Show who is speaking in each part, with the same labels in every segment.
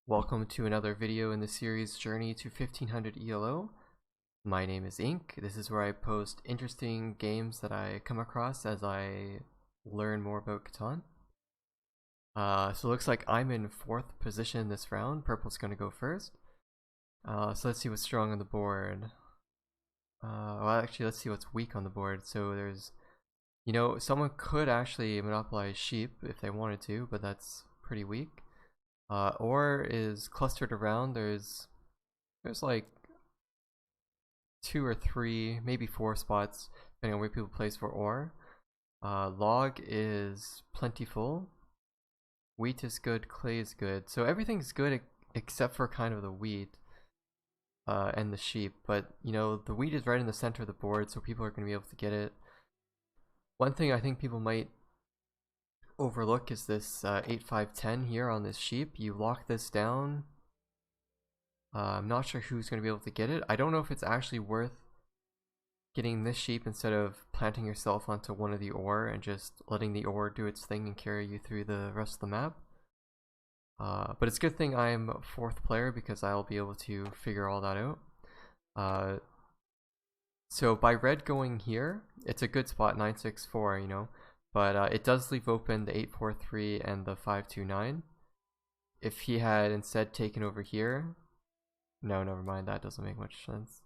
Speaker 1: Welcome to another video in the series Journey to 1500 ELO. My name is Ink. This is where I post interesting games that I come across as I learn more about Catan. So it looks like I'm in 4th position this round. Purple's going to go first. So let's see what's strong on the board. Well, actually, let's see what's weak on the board. So there's, someone could actually monopolize sheep if they wanted to, but that's pretty weak. Ore is clustered around. There's like 2 or 3, maybe 4 spots depending on where people place for ore. Log is plentiful. Wheat is good. Clay is good. So everything's good except for kind of the wheat and the sheep. But the wheat is right in the center of the board, so people are going to be able to get it. One thing I think people might overlook is this 8-5-10 here on this sheep. You lock this down. I'm not sure who's going to be able to get it. I don't know if it's actually worth getting this sheep instead of planting yourself onto one of the ore and just letting the ore do its thing and carry you through the rest of the map. But it's a good thing I'm 4th player because I'll be able to figure all that out. So by red going here, it's a good spot, 9-6-4, but it does leave open the 8-4-3 and the 5-2-9. If he had instead taken over here, no, never mind, that doesn't make much sense.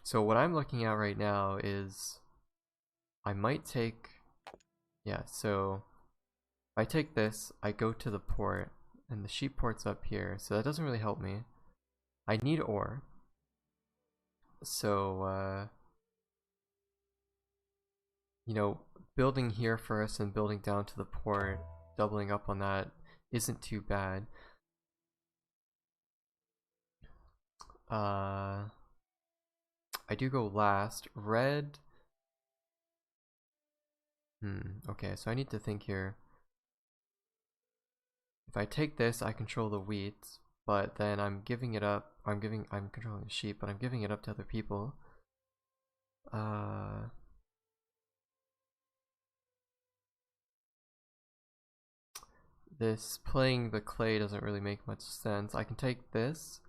Speaker 1: So what I'm looking at right now is I might take, so if I take this, I go to the port, and the sheep port's up here, so that doesn't really help me. I need ore. So, building here first and building down to the port, doubling up on that isn't too bad. I do go last. Red. Okay, so I need to think here. If I take this, I control the wheat, but then I'm giving it up. I'm controlling the sheep, but I'm giving it up to other people. This playing the clay doesn't really make much sense. I can take this.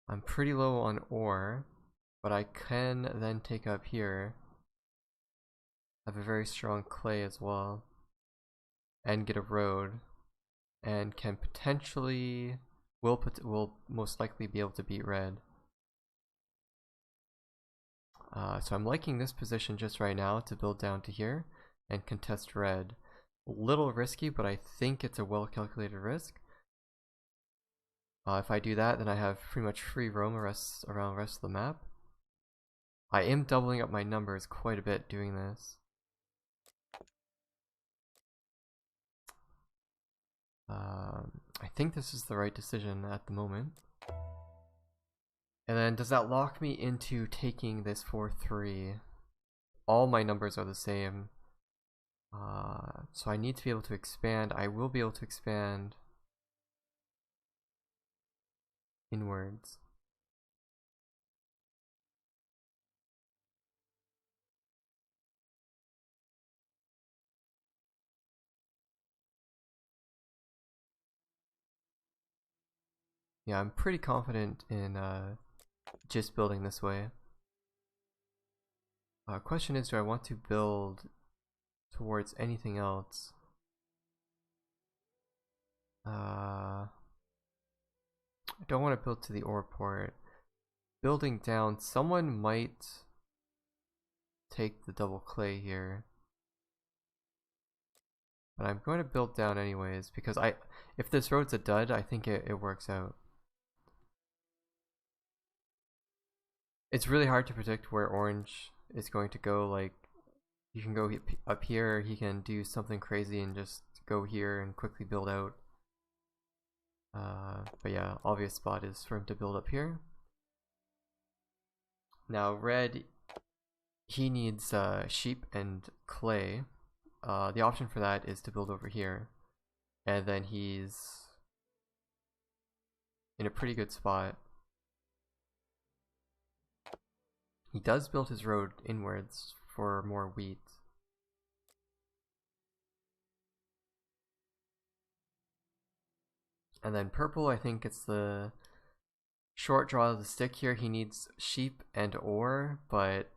Speaker 1: I'm pretty low on ore, but I can then take up here. I have a very strong clay as well, and get a road, and can potentially will most likely be able to beat red. So I'm liking this position just right now to build down to here and contest red. A little risky, but I think it's a well calculated risk. If I do that, then I have pretty much free roam around the rest of the map. I am doubling up my numbers quite a bit doing this. I think this is the right decision at the moment. And then does that lock me into taking this 4-3? All my numbers are the same. So I need to be able to expand. I will be able to expand inwards. Yeah, I'm pretty confident in just building this way. Question is, do I want to build towards anything else? I don't want to build to the ore port. Building down, someone might take the double clay here. But I'm going to build down anyways, because if this road's a dud, I think it works out. It's really hard to predict where orange is going to go. Like, you can go up here, he can do something crazy and just go here and quickly build out. But yeah, obvious spot is for him to build up here. Now red, he needs sheep and clay. The option for that is to build over here, and then he's in a pretty good spot. He does build his road inwards for more wheat. And then purple, I think it's the short draw of the stick here. He needs sheep and ore, but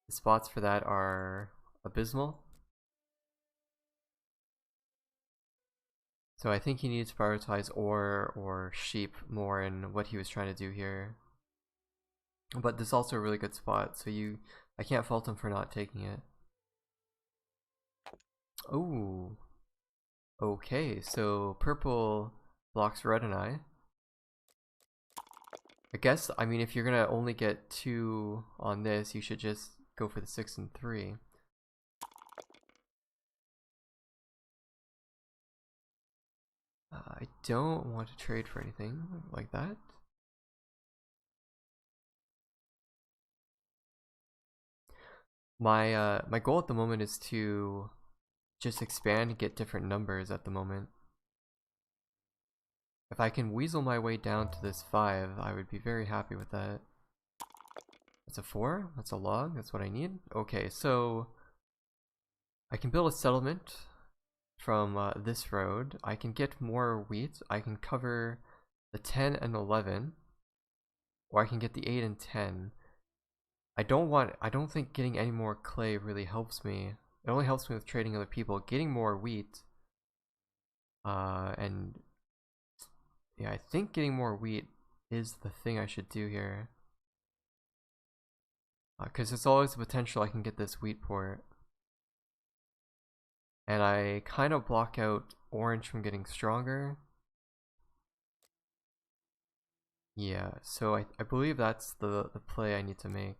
Speaker 1: the spots for that are abysmal. So I think he needs to prioritize ore or sheep more in what he was trying to do here. But this is also a really good spot, so I can't fault him for not taking it. Oh, okay, so purple blocks red and I guess, I mean, if you're gonna only get 2 on this, you should just go for the 6 and 3. I don't want to trade for anything like that. My goal at the moment is to just expand and get different numbers at the moment. If I can weasel my way down to this 5, I would be very happy with that. That's a 4, that's a log, that's what I need. Okay, so I can build a settlement from this road. I can get more wheat, I can cover the 10 and 11, or I can get the 8 and 10. I don't think getting any more clay really helps me. It only helps me with trading other people. Getting more wheat, and yeah, I think getting more wheat is the thing I should do here. Because there's always the potential I can get this wheat port. And I kind of block out orange from getting stronger. Yeah, so I believe that's the play I need to make.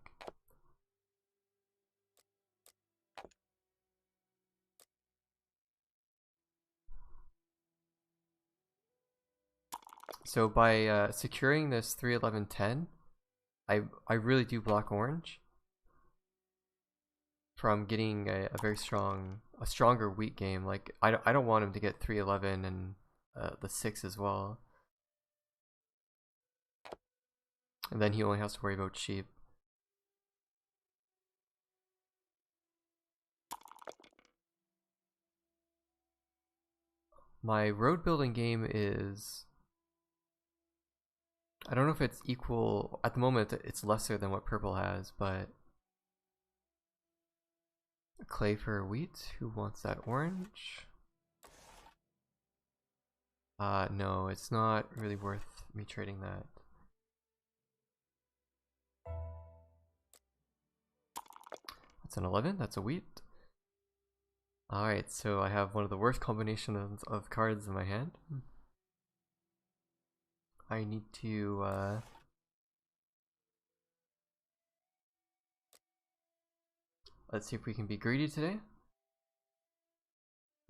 Speaker 1: So by securing this 3, 11, 10, I really do block orange from getting a very stronger wheat game. Like I don't want him to get 3, 11 and the 6 as well. And then he only has to worry about sheep. My road building game is, I don't know if it's equal at the moment. It's lesser than what purple has, but clay for wheat. Who wants that orange? No, it's not really worth me trading that. That's an 11. That's a wheat. Alright, so I have one of the worst combinations of cards in my hand. I need to let's see if we can be greedy today.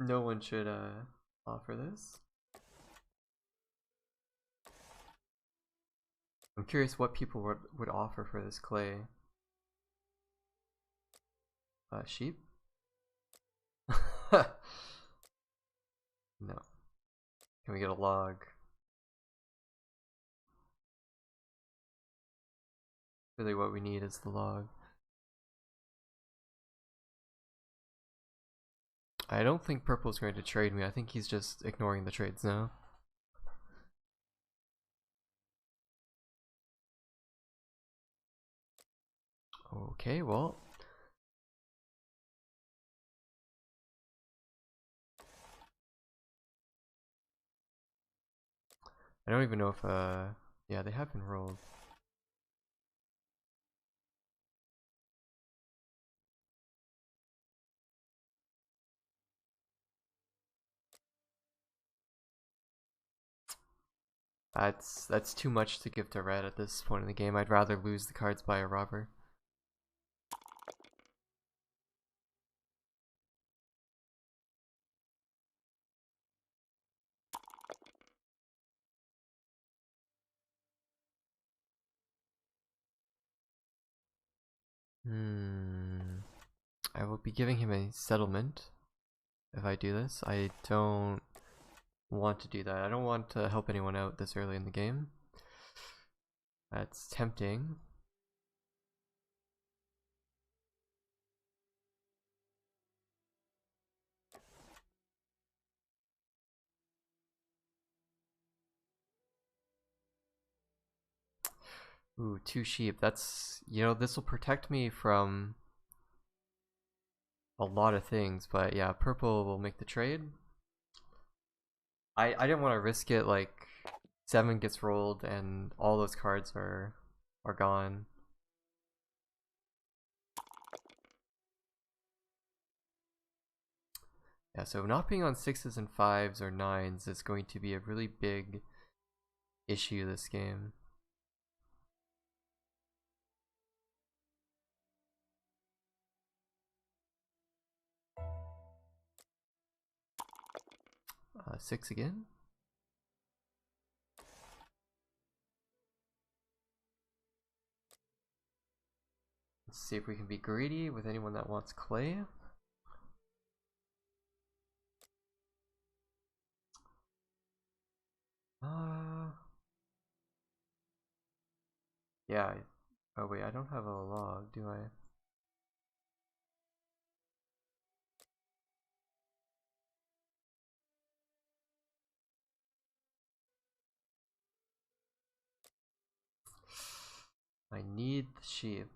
Speaker 1: No one should offer this. I'm curious what people would offer for this clay. Sheep? No. Can we get a log? Really what we need is the log. I don't think purple's going to trade me. I think he's just ignoring the trades now. Okay, well. I don't even know if, yeah, they have been rolled. That's too much to give to red at this point in the game. I'd rather lose the cards by a robber. I will be giving him a settlement if I do this. I don't want to do that. I don't want to help anyone out this early in the game. That's tempting. Ooh, 2 sheep. That's, this will protect me from a lot of things, but yeah, purple will make the trade. I didn't want to risk it, like 7 gets rolled and all those cards are gone. Yeah, so not being on 6s and 5s or 9s is going to be a really big issue this game. Six again. Let's see if we can be greedy with anyone that wants clay. Yeah. Oh wait, I don't have a log, do I? I need the sheep.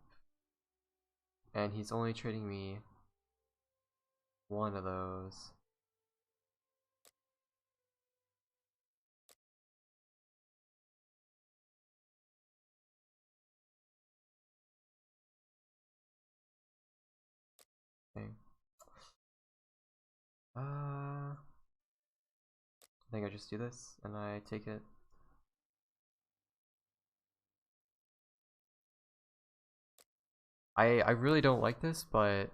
Speaker 1: And he's only trading me one of those. Okay. I think I just do this and I take it. I really don't like this, but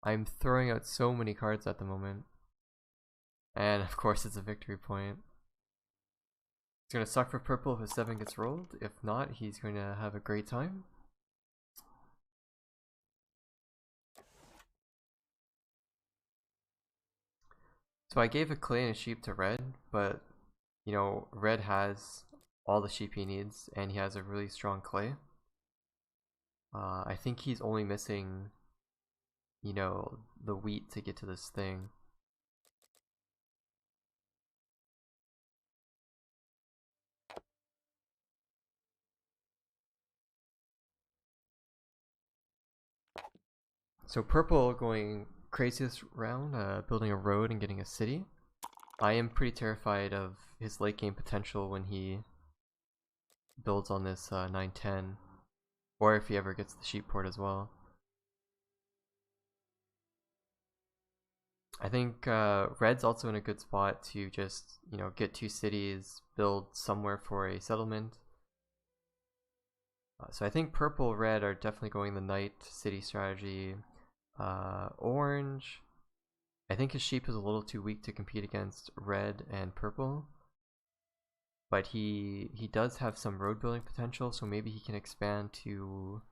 Speaker 1: I'm throwing out so many cards at the moment. And of course it's a victory point. It's gonna suck for purple if a 7 gets rolled. If not, he's going to have a great time. So I gave a clay and a sheep to red, but red has all the sheep he needs and he has a really strong clay. I think he's only missing, the wheat to get to this thing. So purple going crazy this round, building a road and getting a city. I am pretty terrified of his late game potential when he builds on this 9-10, or if he ever gets the sheep port as well. I think red's also in a good spot to just get 2 cities, build somewhere for a settlement. So I think purple red are definitely going the knight city strategy. Orange, I think his sheep is a little too weak to compete against red and purple, but he does have some road building potential, so maybe he can expand to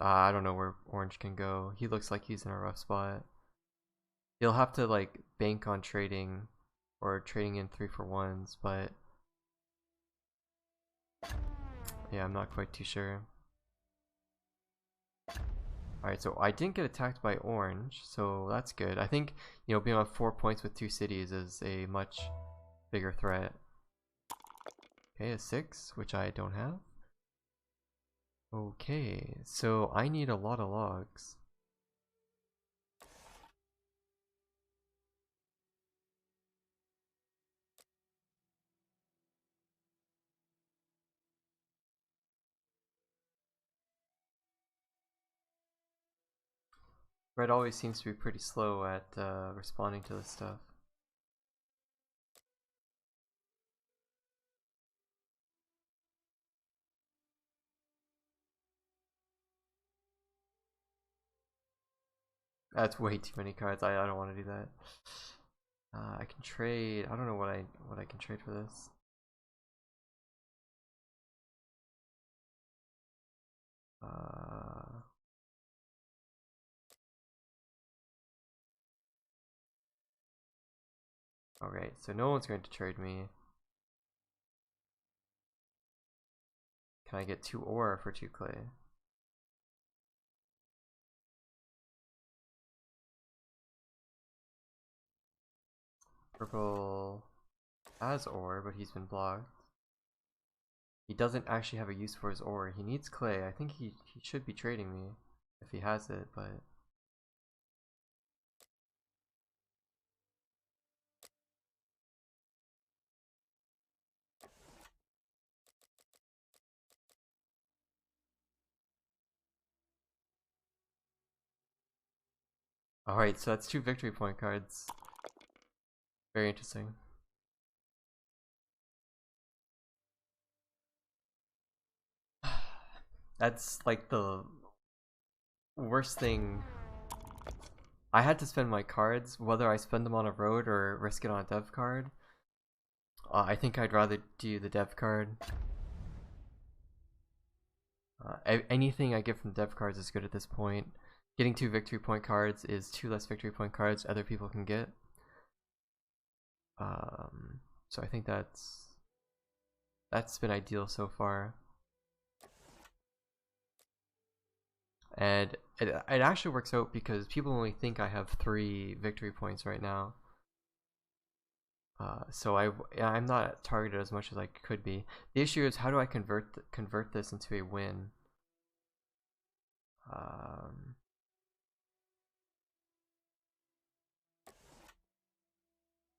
Speaker 1: I don't know where orange can go. He looks like he's in a rough spot. He'll have to like bank on trading or trading in 3-for-1s, but yeah, I'm not quite too sure. Alright, so I didn't get attacked by orange, so that's good. I think, being on 4 points with 2 cities is a much bigger threat. Okay, a 6, which I don't have. Okay, so I need a lot of logs. Red always seems to be pretty slow at responding to this stuff. That's way too many cards. I don't want to do that. I can trade. I don't know what I can trade for this. Alright, so no one's going to trade me. Can I get 2 ore for 2 clay? Purple has ore, but he's been blocked. He doesn't actually have a use for his ore. He needs clay. I think he should be trading me if he has it, but... Alright, so that's 2 victory point cards. Very interesting. That's like the worst thing. I had to spend my cards, whether I spend them on a road or risk it on a dev card. I think I'd rather do the dev card. Anything I get from dev cards is good at this point. Getting 2 victory point cards is 2 less victory point cards other people can get. So I think that's been ideal so far. And it actually works out because people only think I have 3 victory points right now. So I'm not targeted as much as I could be. The issue is, how do I convert this into a win?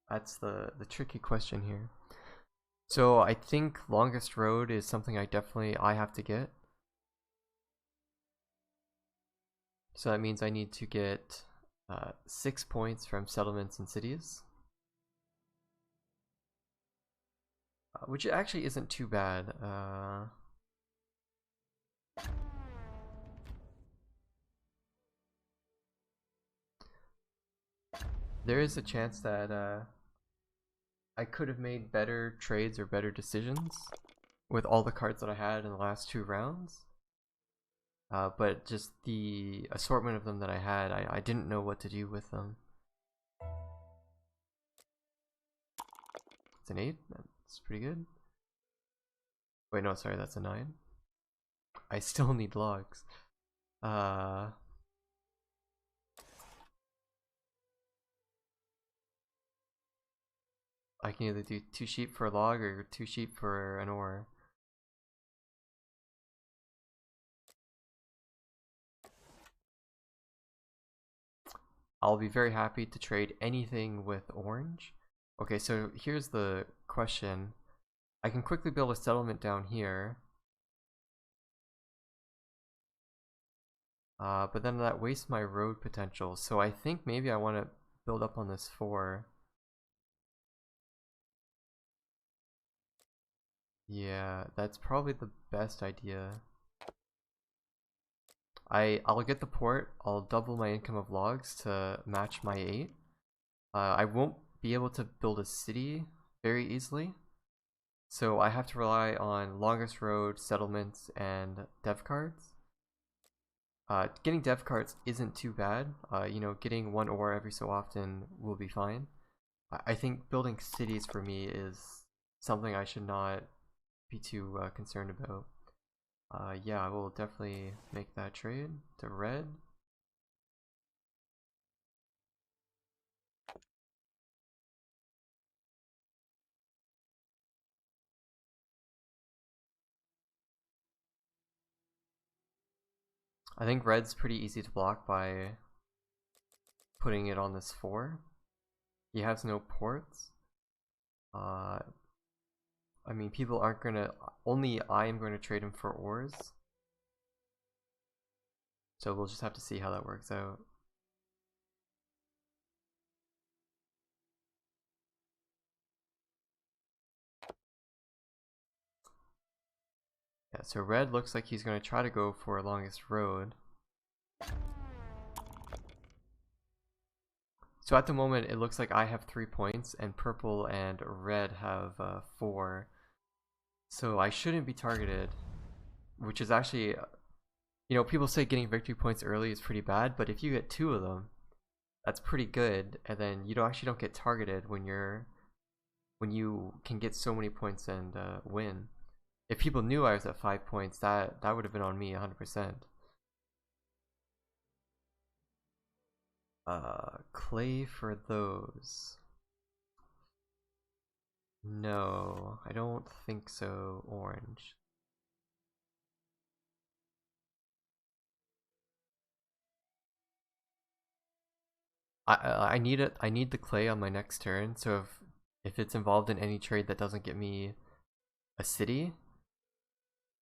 Speaker 1: That's the tricky question here. So I think longest road is something I have to get. So that means I need to get 6 points from settlements and cities. Which actually isn't too bad. There is a chance that I could have made better trades or better decisions with all the cards that I had in the last 2 rounds. But just the assortment of them that I had, I didn't know what to do with them. It's an 8, that's pretty good. Wait, no, sorry, that's a 9. I still need logs. I can either do 2 sheep for a log or 2 sheep for an ore. I'll be very happy to trade anything with orange. Okay, so here's the question. I can quickly build a settlement down here. But then that wastes my road potential. So I think maybe I want to build up on this 4. Yeah, that's probably the best idea. I'll get the port, I'll double my income of logs to match my 8. I won't be able to build a city very easily, so I have to rely on longest road, settlements, and dev cards. Getting dev cards isn't too bad. You know, getting 1 ore every so often will be fine. I think building cities for me is something I should not be too concerned about. Yeah, I will definitely make that trade to red. I think red's pretty easy to block by putting it on this 4. He has no ports. I mean, people aren't gonna, only I am going to trade him for ores. So we'll just have to see how that works out. Yeah, so red looks like he's going to try to go for longest road. So at the moment, it looks like I have 3 points, and purple and red have 4. So I shouldn't be targeted, which is actually, you know, people say getting victory points early is pretty bad, but if you get 2 of them, that's pretty good, and then you actually don't get targeted when you can get so many points and win. If people knew I was at 5 points, that would have been on me 100%. Clay for those. No, I don't think so. Orange. I need it. I need the clay on my next turn. So if it's involved in any trade that doesn't get me a city,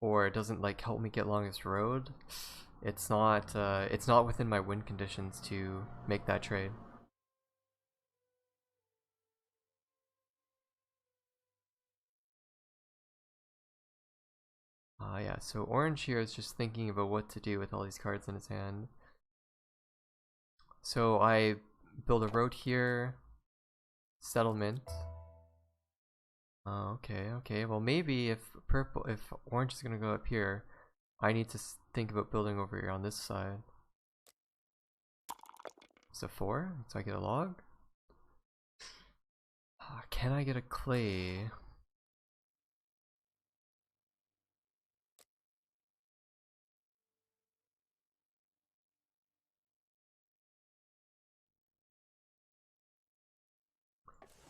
Speaker 1: or it doesn't like help me get longest road, it's not within my win conditions to make that trade. Yeah, so orange here is just thinking about what to do with all these cards in his hand. So I build a road here, settlement. Okay. Well, maybe if orange is gonna go up here, I need to think about building over here on this side. So 4, so I get a log. Can I get a clay?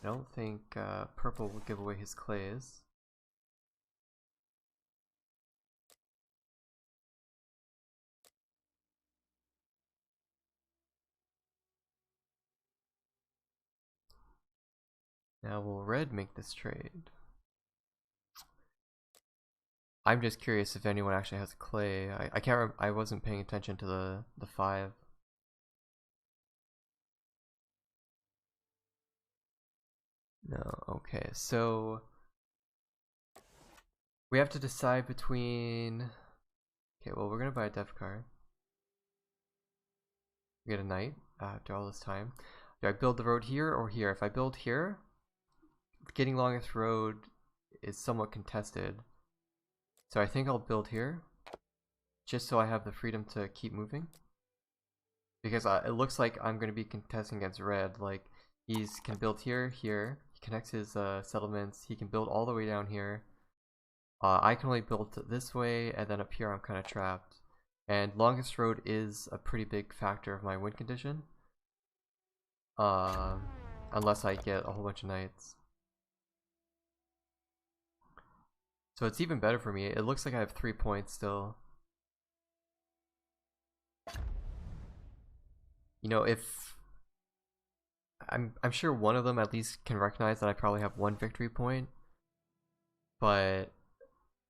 Speaker 1: I don't think purple will give away his clays. Now will red make this trade? I'm just curious if anyone actually has clay. I can't. I wasn't paying attention to the 5. No. Okay. So we have to decide between. Okay. Well, we're gonna buy a death card. We get a knight after all this time. Do I build the road here or here? If I build here, getting longest road is somewhat contested. So I think I'll build here, just so I have the freedom to keep moving. Because it looks like I'm going to be contesting against red. Like, he can build here, here. He connects his settlements. He can build all the way down here. I can only build this way, and then up here I'm kind of trapped. And longest road is a pretty big factor of my win condition. Unless I get a whole bunch of knights. So it's even better for me. It looks like I have 3 points still. You know, if I'm sure one of them at least can recognize that I probably have 1 victory point. But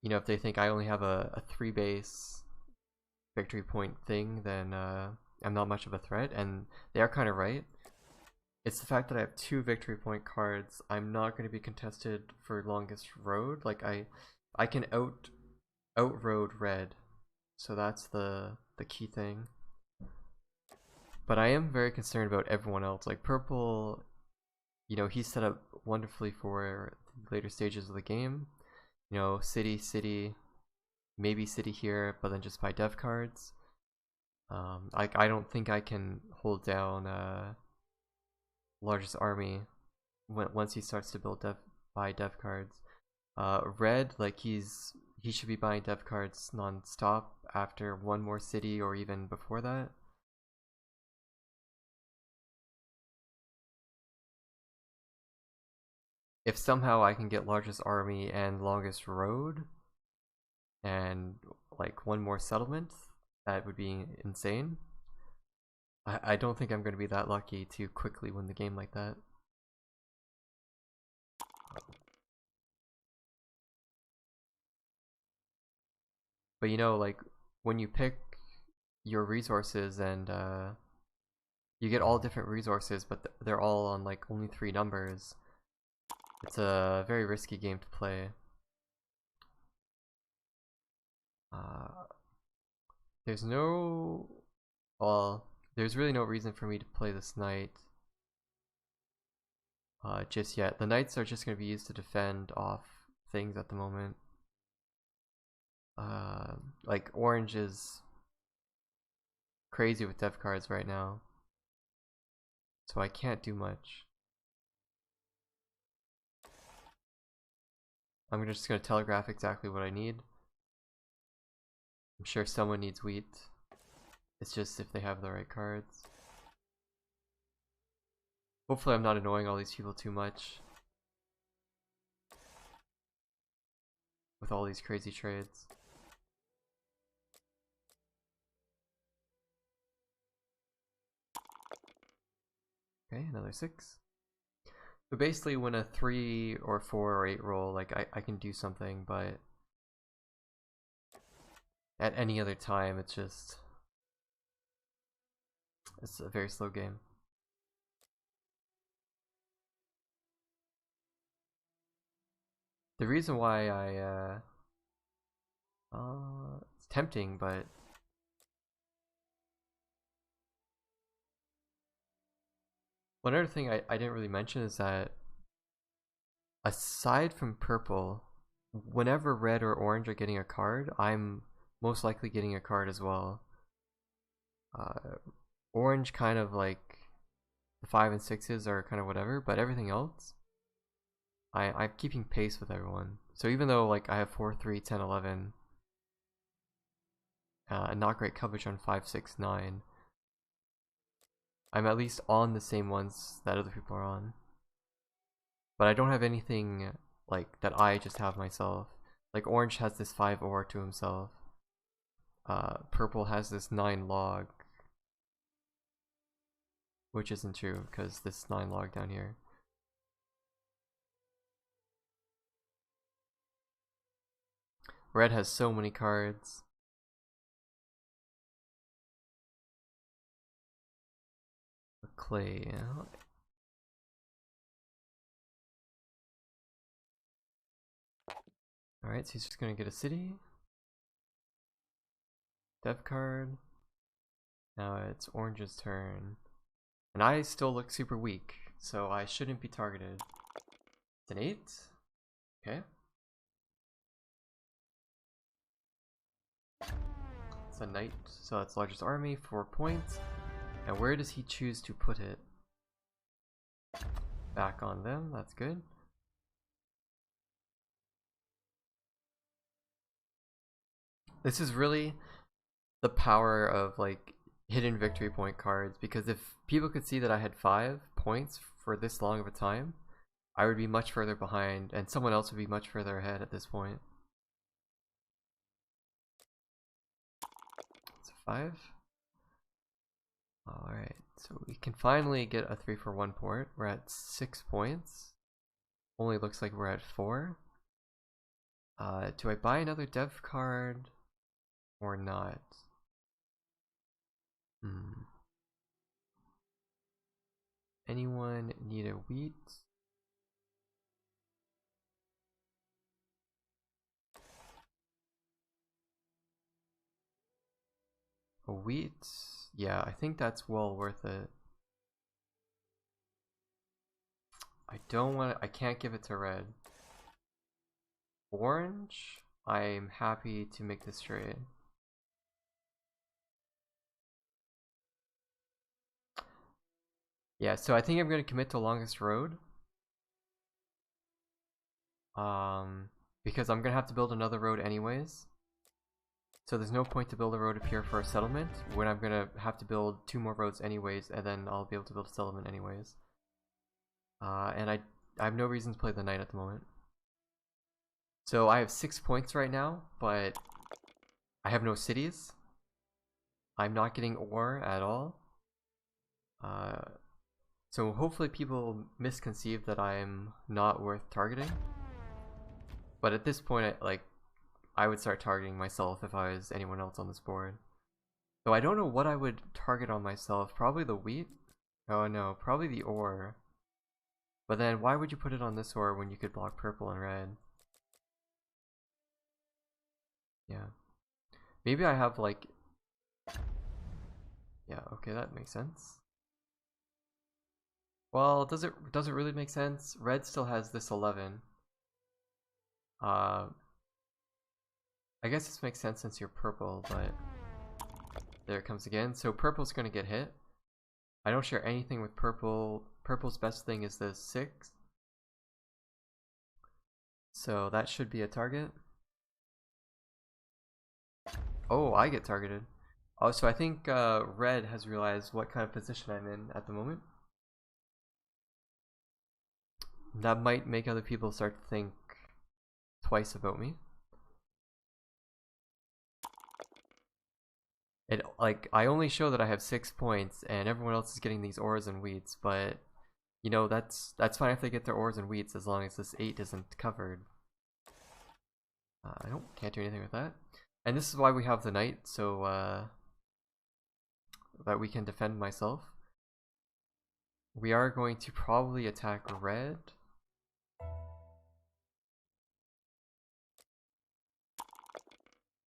Speaker 1: you know, if they think I only have a 3 base victory point thing, then I'm not much of a threat, and they are kind of right. It's the fact that I have 2 victory point cards. I'm not going to be contested for longest road. Like I can outroad red, so that's the key thing. But I am very concerned about everyone else. Like purple, you know, he's set up wonderfully for the later stages of the game. You know, city, maybe city here, but then just buy dev cards. I don't think I can hold down largest army once he starts to buy dev cards. Red, like he should be buying dev cards non-stop after 1 more city or even before that. If somehow I can get largest army and longest road and like 1 more settlement, that would be insane. I don't think I'm going to be that lucky to quickly win the game like that. But you know, like when you pick your resources and you get all different resources, but they're all on like only 3 numbers. It's a very risky game to play. There's there's really no reason for me to play this knight just yet. The knights are just going to be used to defend off things at the moment. Like orange is crazy with dev cards right now, so I can't do much. I'm just going to telegraph exactly what I need. I'm sure someone needs wheat. It's just if they have the right cards. Hopefully I'm not annoying all these people too much with all these crazy trades. Okay, another 6. So basically when a 3 or 4 or 8 roll, like I can do something, but at any other time it's a very slow game. The reason why it's tempting, but one other thing I didn't really mention is that aside from purple, whenever red or orange are getting a card, I'm most likely getting a card as well. Orange kind of like the 5 and 6s are kind of whatever, but everything else, I'm keeping pace with everyone. So even though like I have 4, 3, 10, 11, not great coverage on 5, 6, 9, I'm at least on the same ones that other people are on. But I don't have anything like that I just have myself. Like orange has this 5 ore to himself. Purple has this 9 log, which isn't true because this 9 log down here. Red has so many cards. Clay. Alright, so he's just gonna get a city. Dev card. Now it's orange's turn. And I still look super weak, so I shouldn't be targeted. It's an 8. Okay. It's a knight, so that's largest army, 4 points. And where does he choose to put it? Back on them, that's good. This is really the power of like hidden victory point cards, because if people could see that I had 5 points for this long of a time, I would be much further behind and someone else would be much further ahead at this point. It's a 5. Alright, so we can finally get a 3 for 1 port. We're at 6 points. Only looks like we're at 4. Do I buy another dev card or not? Anyone need a wheat? A wheat? Yeah, I think that's well worth it. I can't give it to red. Orange? I'm happy to make this trade. Yeah, so I think I'm going to commit to longest road. Because I'm going to have to build another road anyways. So there's no point to build a road up here for a settlement when I'm going to have to build 2 more roads anyways, and then I'll be able to build a settlement anyways. And I have no reason to play the knight at the moment. So I have 6 points right now, but I have no cities. I'm not getting ore at all. So hopefully people misconceive that I'm not worth targeting. But at this point, I would start targeting myself if I was anyone else on this board. So I don't know what I would target on myself. Probably the wheat? Oh no, probably the ore. But then why would you put it on this ore when you could block purple and red? Yeah. Maybe I have like... Yeah, okay, that makes sense. Well, does it really make sense? Red still has this 11. I guess this makes sense since you're purple, but there it comes again. So purple's gonna get hit. I don't share anything with purple. Purple's best thing is the 6. So that should be a target. Oh, I get targeted. Oh, so I think red has realized what kind of position I'm in at the moment. That might make other people start to think twice about me. It, like, I only show that I have 6 points and everyone else is getting these ores and wheats, but you know, that's fine if they get their ores and wheats as long as this 8 isn't covered. I can't do anything with that. And this is why we have the knight, so that we can defend myself. We are going to probably attack red.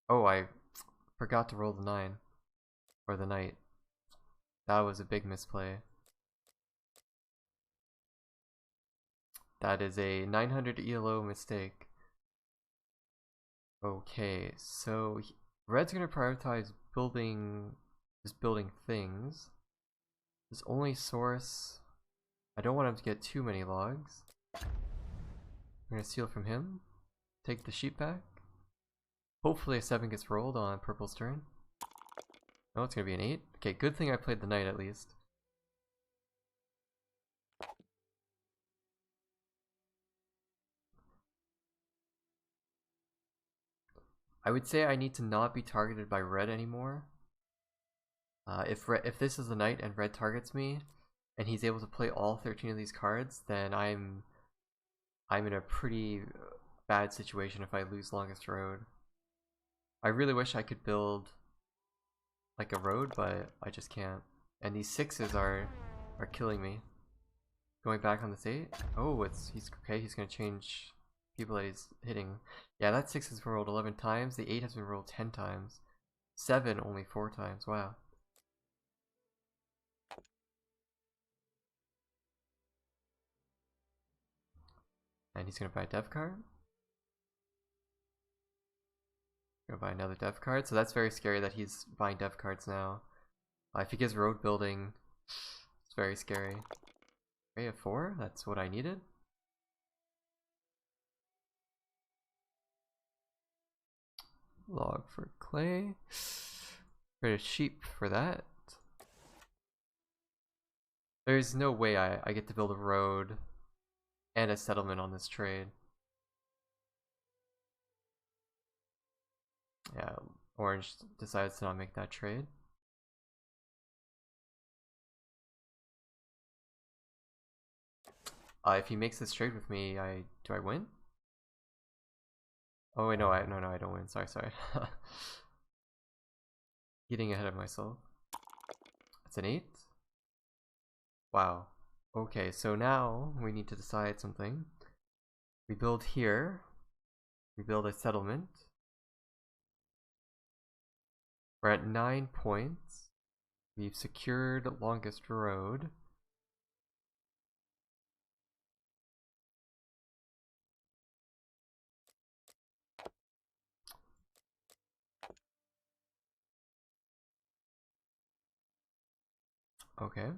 Speaker 1: Oh, I forgot to roll the 9 for the knight. That was a big misplay. That is a 900 ELO mistake. Okay, so red's gonna prioritize just building things. His only source, I don't want him to get too many logs. I'm gonna steal from him, take the sheep back. Hopefully a 7 gets rolled on purple's turn. No, it's gonna be an 8. Okay, good thing I played the knight at least. I would say I need to not be targeted by red anymore. If this is the knight and red targets me, and he's able to play all 13 of these cards, then I'm in a pretty bad situation if I lose longest road. I really wish I could build like a road, but I just can't. And these 6s are killing me. Going back on this 8. Oh, he's okay. He's gonna change people that he's hitting. Yeah, that 6 has been rolled 11 times. The 8 has been rolled 10 times. 7 only 4 times. Wow. And he's gonna buy a dev card. Gonna buy another dev card. So that's very scary that he's buying dev cards now. If he gives road building, it's very scary. Okay, a 4. That's what I needed. Log for clay. Create a sheep for that. There's no way I get to build a road and a settlement on this trade. Yeah, orange decides to not make that trade. If he makes this trade with me, do I win? Oh wait, no, I don't win. Sorry. Getting ahead of myself. It's an 8. Wow. Okay, so now we need to decide something. We build here. We build a settlement. We're at 9 points. We've secured longest road. Okay.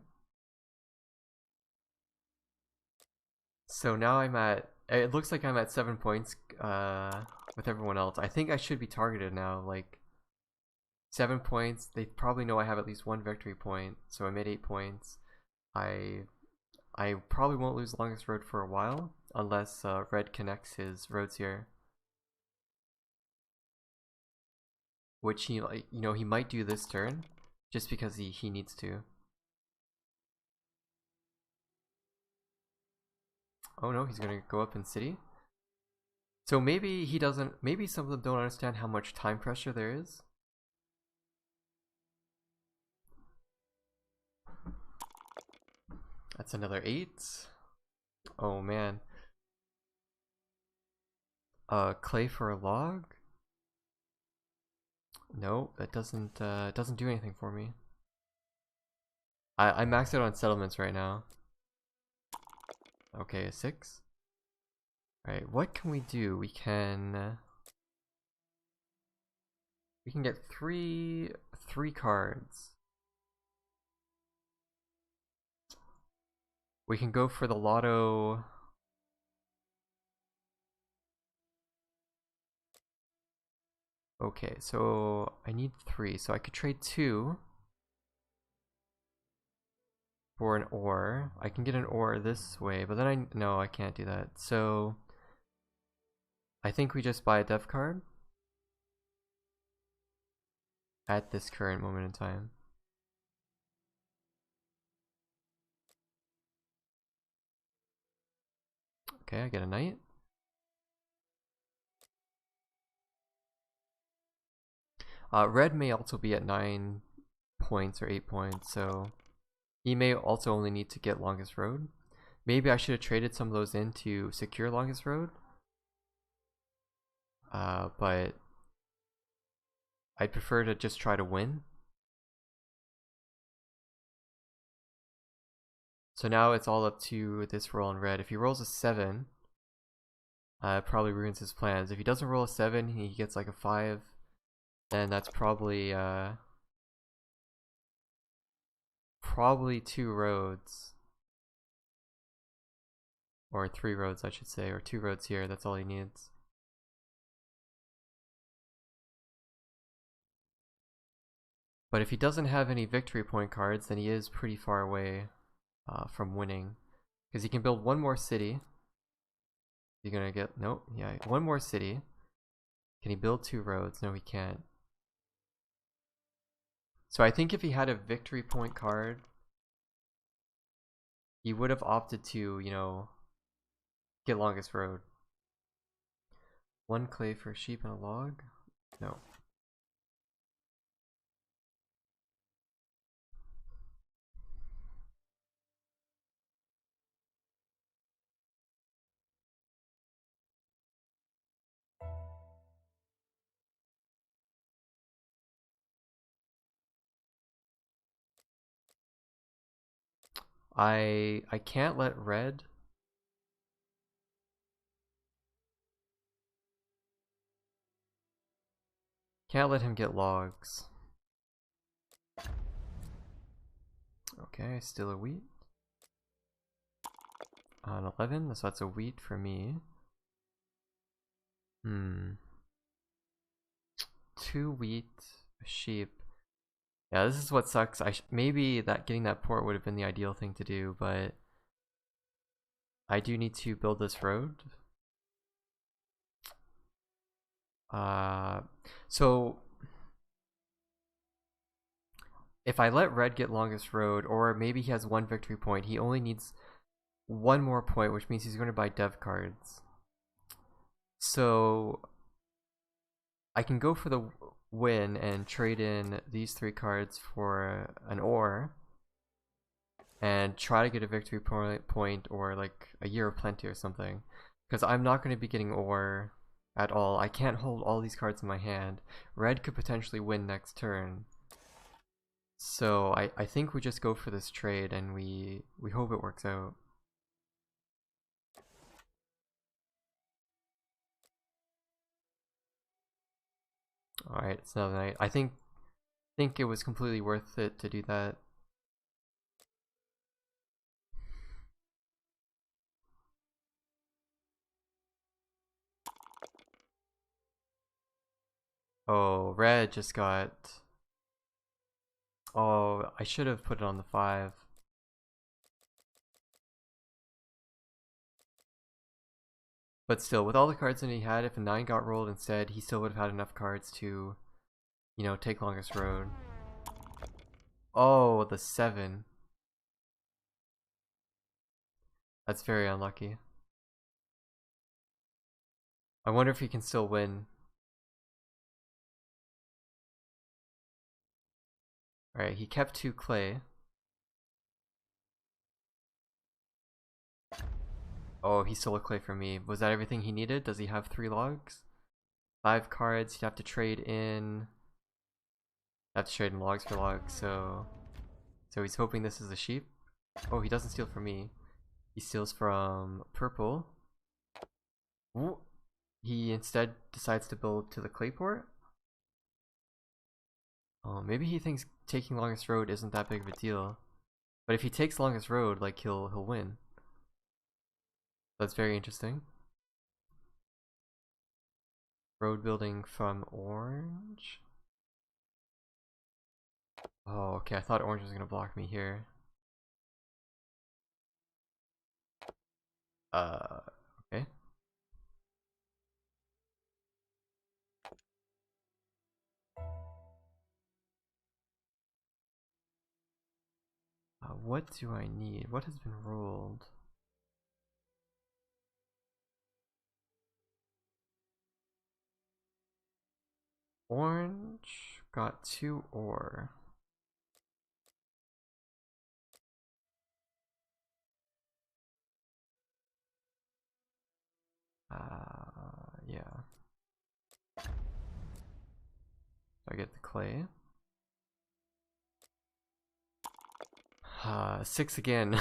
Speaker 1: So now it looks like I'm at 7 points with everyone else. I think I should be targeted now, like 7 points. They probably know I have at least 1 victory point, so I'm at 8 points. I probably won't lose longest road for a while unless red connects his roads here, which he might do this turn just because he needs to. Oh no, he's gonna go up in city. So maybe he doesn't. Maybe some of them don't understand how much time pressure there is. That's another 8. Oh man. Clay for a log? No, that doesn't do anything for me. I maxed out on settlements right now. Okay, a 6. Alright, what can we do? We can get three cards. We can go for the lotto. Okay, so I need 3, so I could trade 2 for an ore. I can get an ore this way, but then no, I can't do that. So I think we just buy a dev card. at this current moment in time. Okay, I get a knight. Red may also be at 9 points or 8 points, so he may also only need to get longest road. Maybe I should have traded some of those in to secure longest road. But I'd prefer to just try to win. So now it's all up to this roll on red. If he rolls a 7, it probably ruins his plans. If he doesn't roll a 7, he gets like a 5, then that's probably 2 roads. Or 3 roads, I should say, or 2 roads here, that's all he needs. But if he doesn't have any victory point cards, then he is pretty far away from winning. Because he can build 1 more city. You're gonna get, nope, yeah, 1 more city. Can he build 2 roads? No, he can't. So I think if he had a victory point card, he would have opted to, you know, get longest road. 1 clay for a sheep and a log? No. I can't let red. Can't let him get logs. Okay, still a wheat. On 11, so that's a wheat for me. 2 wheat, a sheep. Yeah, this is what sucks. Maybe that getting that port would have been the ideal thing to do, but I do need to build this road. So if I let red get longest road, or maybe he has 1 victory point, he only needs 1 more point, which means he's going to buy dev cards. So I can go for the win and trade in these 3 cards for an ore and try to get a victory point or like a year of plenty or something, because I'm not going to be getting ore at all. I can't hold all these cards in my hand. Red could potentially win next turn, so I think we just go for this trade and we hope it works out. Alright, it's another night. I think it was completely worth it to do that. Oh, red just got... Oh, I should have put it on the 5. But still, with all the cards that he had, if a 9 got rolled instead, he still would have had enough cards to, you know, take longest road. Oh, the 7. That's very unlucky. I wonder if he can still win. Alright, he kept 2 clay. Oh, he stole a clay from me. Was that everything he needed? Does he have 3 logs? 5 cards, he'd have to trade in... logs for logs, so he's hoping this is a sheep. Oh, he doesn't steal from me. He steals from purple. Ooh. He instead decides to build to the clay port. Oh, maybe he thinks taking longest road isn't that big of a deal. But if he takes longest road, like he'll win. That's very interesting. Road building from orange. Oh, okay. I thought orange was gonna block me here. Okay. what do I need? What has been rolled? Orange got 2 ore. Yeah. I get the clay. 6 again.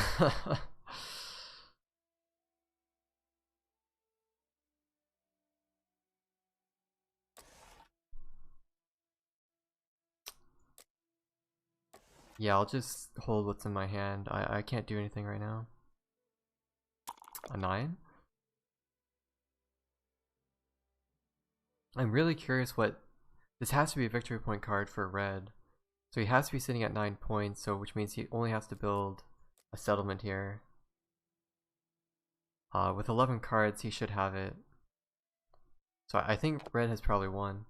Speaker 1: Yeah, I'll just hold what's in my hand. I can't do anything right now. A 9? I'm really curious what... This has to be a victory point card for red. So he has to be sitting at 9 points, so which means he only has to build a settlement here. With 11 cards, he should have it. So I think red has probably won.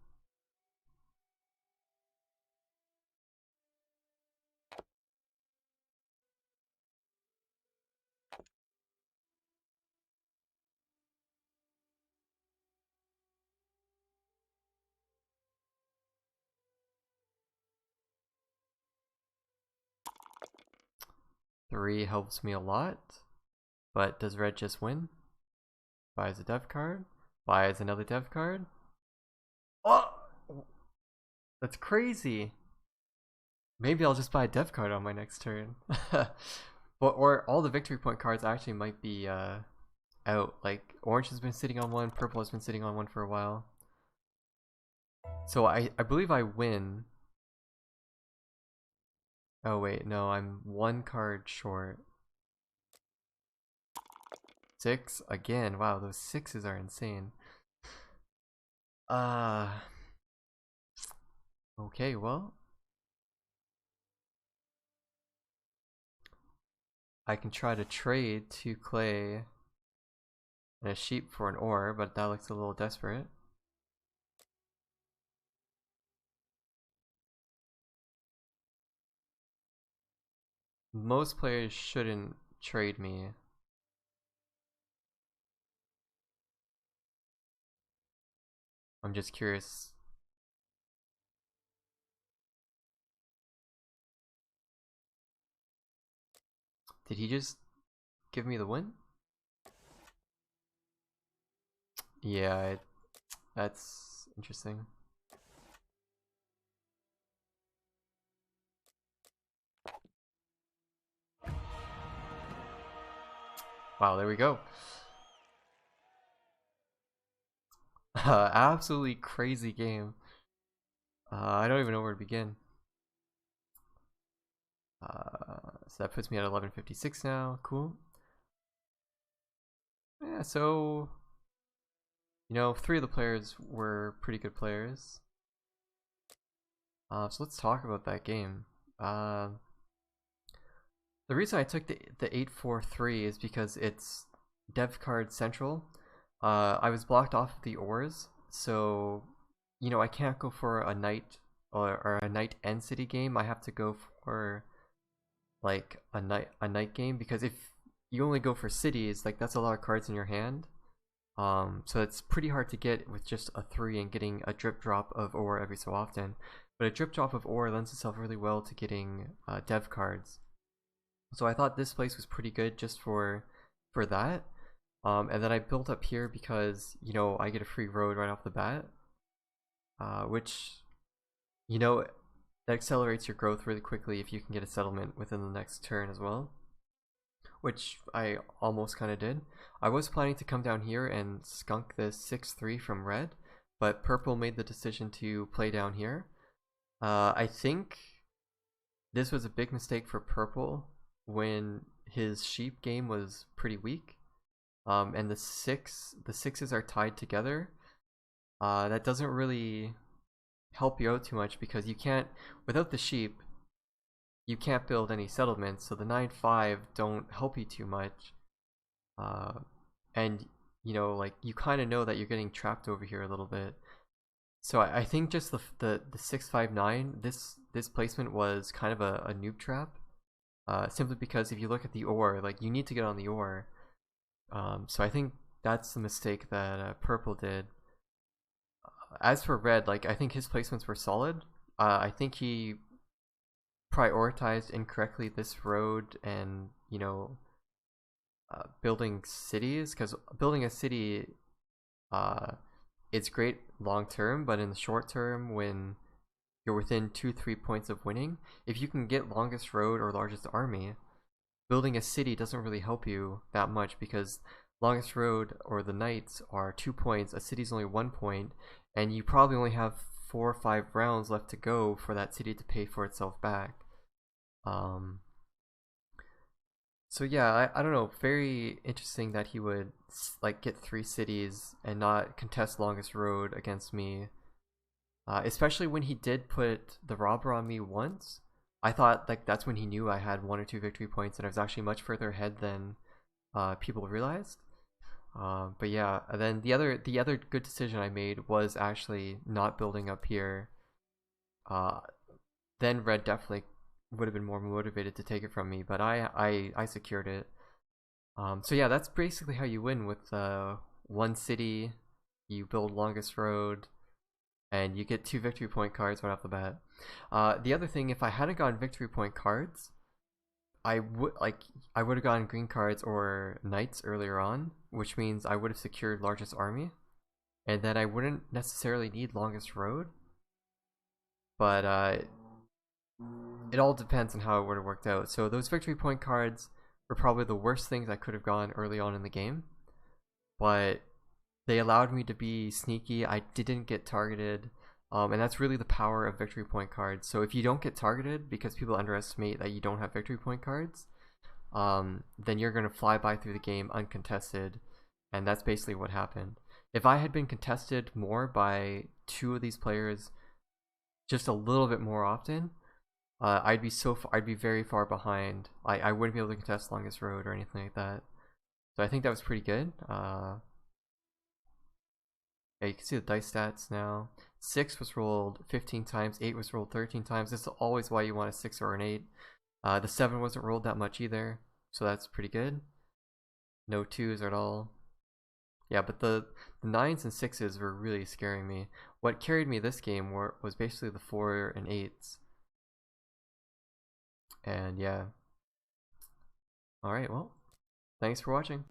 Speaker 1: Three helps me a lot, but does red just win? Buys a dev card, buys another dev card. Oh! That's crazy! Maybe I'll just buy a dev card on my next turn. Or all the victory point cards actually might be out. Like, orange has been sitting on one, purple has been sitting on one for a while. So I believe I win. Oh wait, no, I'm 1 card short. 6 again. Wow, those 6s are insane. Okay, well, I can try to trade 2 clay and a sheep for an ore, but that looks a little desperate. Most players shouldn't trade me. I'm just curious. Did he just give me the win? Yeah, that's interesting. Wow, there we go. Absolutely crazy game. I don't even know where to begin. So that puts me at 1156 now. Cool. Yeah, so you know, 3 of the players were pretty good players. So let's talk about that game. The reason I took the 843 is because it's dev card central. I was blocked off of the ores, so you know I can't go for a night or a night and city game. I have to go for like a night game, because if you only go for cities, like that's a lot of cards in your hand. So it's pretty hard to get with just a 3 and getting a drip drop of ore every so often. But a drip drop of ore lends itself really well to getting dev cards. So I thought this place was pretty good just for that. And then I built up here because, you know, I get a free road right off the bat, which, you know, that accelerates your growth really quickly if you can get a settlement within the next turn as well, which I almost kind of did. I was planning to come down here and skunk this 6-3 from red, but purple made the decision to play down here. I think this was a big mistake for purple when his sheep game was pretty weak. And the sixes are tied together. That doesn't really help you out too much, because you can't, without the sheep, you can't build any settlements, so the 9-5 don't help you too much. And you know, like, you kind of know that you're getting trapped over here a little bit. So I think just the 6-5-9, this placement was kind of a noob trap. simply because if you look at the ore, like you need to get on the ore. So I think that's the mistake that purple did. As for red, like I think his placements were solid. I think he prioritized incorrectly this road and building cities, because building a city it's great long term, but in the short term when you're within 2-3 points of winning, if you can get longest road or largest army, building a city doesn't really help you that much, because longest road or the knights are 2 points, a city's only 1 point, and you probably only have 4 or 5 rounds left to go for that city to pay for itself back. So yeah, I don't know, very interesting that he would like get 3 cities and not contest longest road against me. Especially when he did put the robber on me once. I thought like that's when he knew I had 1 or 2 victory points and I was actually much further ahead than people realized. But yeah, and then the other good decision I made was actually not building up here. Then red definitely would have been more motivated to take it from me, but I secured it. So yeah, that's basically how you win with one city. You build longest road, and you get 2 victory point cards right off the bat. The other thing, if I hadn't gotten victory point cards, I would have gotten green cards or knights earlier on, which means I would have secured largest army, and then I wouldn't necessarily need longest road. But it all depends on how it would have worked out. So those victory point cards were probably the worst things I could have gotten early on in the game, but they allowed me to be sneaky. I didn't get targeted, and that's really the power of victory point cards. So if you don't get targeted because people underestimate that you don't have victory point cards, then you're going to fly by through the game uncontested, and that's basically what happened. If I had been contested more by 2 of these players just a little bit more often, I'd be very far behind. I wouldn't be able to contest longest road or anything like that. So I think that was pretty good. Yeah, you can see the dice stats now. 6 was rolled 15 times, 8 was rolled 13 times. This is always why you want a 6 or an 8. The 7 wasn't rolled that much either, so that's pretty good. No 2s at all. Yeah, but the 9s and 6s were really scaring me. What carried me this game was basically the 4 and 8s. And yeah. Alright, well, thanks for watching.